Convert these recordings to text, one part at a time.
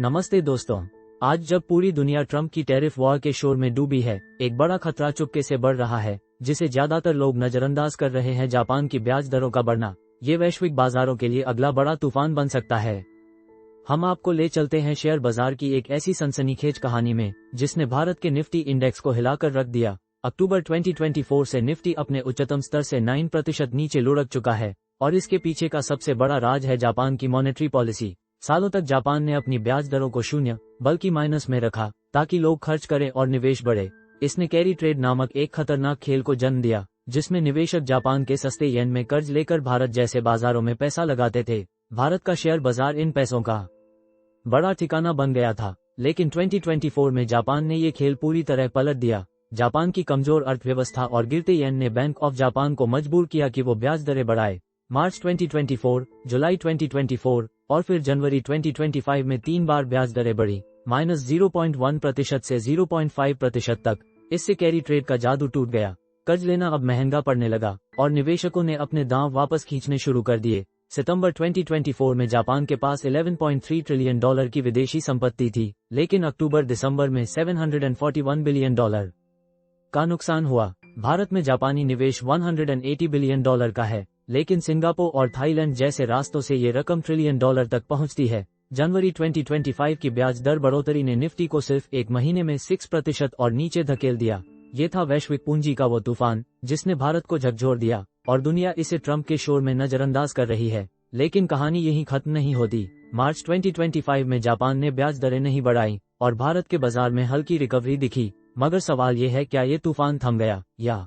नमस्ते दोस्तों। आज जब पूरी दुनिया ट्रंप की टैरिफ वॉर के शोर में डूबी है, एक बड़ा खतरा चुपके से बढ़ रहा है, जिसे ज्यादातर लोग नजरअंदाज कर रहे हैं। जापान की ब्याज दरों का बढ़ना, ये वैश्विक बाजारों के लिए अगला बड़ा तूफान बन सकता है। हम आपको ले चलते हैं शेयर बाजार की एक ऐसी सनसनीखेज कहानी में, जिसने भारत के निफ्टी इंडेक्स को हिलाकर रख दिया। अक्टूबर 2024 से निफ्टी अपने उच्चतम स्तर से 9% नीचे लुढ़क चुका है, और इसके पीछे का सबसे बड़ा राज है जापान की मॉनेटरी पॉलिसी। सालों तक जापान ने अपनी ब्याज दरों को शून्य बल्कि माइनस में रखा, ताकि लोग खर्च करें और निवेश बढ़े। इसने कैरी ट्रेड नामक एक खतरनाक खेल को जन्म दिया, जिसमें निवेशक जापान के सस्ते येन में कर्ज लेकर भारत जैसे बाजारों में पैसा लगाते थे। भारत का शेयर बाजार इन पैसों का बड़ा ठिकाना बन गया था, लेकिन 2024 में जापान ने ये खेल पूरी तरह पलट दिया। जापान की कमजोर अर्थव्यवस्था और गिरते येन ने बैंक ऑफ जापान को मजबूर किया कि वो ब्याज दरें बढ़ाए। मार्च 2024, जुलाई 2024 और फिर जनवरी 2025 में 3 बार ब्याज दरें बढ़ी, -0.1% से 0.5% तक। इससे कैरी ट्रेड का जादू टूट गया। कर्ज लेना अब महंगा पड़ने लगा और निवेशकों ने अपने दांव वापस खींचने शुरू कर दिए। सितंबर 2024 में जापान के पास $11.3 ट्रिलियन की विदेशी संपत्ति थी, लेकिन अक्टूबर-दिसंबर में $741 बिलियन का नुकसान हुआ। भारत में जापानी निवेश $180 बिलियन का है, लेकिन सिंगापुर और थाईलैंड जैसे रास्तों से ये रकम ट्रिलियन डॉलर तक पहुंचती है। जनवरी 2025 की ब्याज दर बढ़ोतरी ने निफ्टी को सिर्फ एक महीने में 6% और नीचे धकेल दिया। ये था वैश्विक पूंजी का वो तूफान, जिसने भारत को झकझोर दिया, और दुनिया इसे ट्रंप के शोर में नजरअंदाज कर रही है। लेकिन कहानी यहीं खत्म नहीं होती। मार्च 2025 में जापान ने ब्याज दरें नहीं बढ़ाई और भारत के बाजार में हल्की रिकवरी दिखी। मगर सवाल ये है, क्या ये तूफान थम गया, या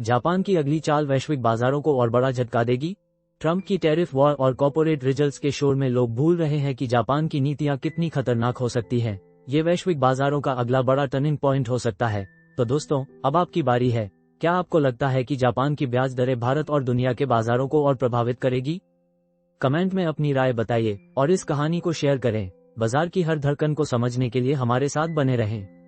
जापान की अगली चाल वैश्विक बाजारों को और बड़ा झटका देगी? ट्रंप की टैरिफ वॉर और कॉर्पोरेट रिजल्ट्स के शोर में लोग भूल रहे हैं कि जापान की नीतियां कितनी खतरनाक हो सकती हैं। ये वैश्विक बाजारों का अगला बड़ा टर्निंग पॉइंट हो सकता है। तो दोस्तों, अब आपकी बारी है। क्या आपको लगता है कि जापान की ब्याज दरें भारत और दुनिया के बाजारों को और प्रभावित करेगी? कमेंट में अपनी राय बताइए और इस कहानी को शेयर करें। बाजार की हर धड़कन को समझने के लिए हमारे साथ बने रहें।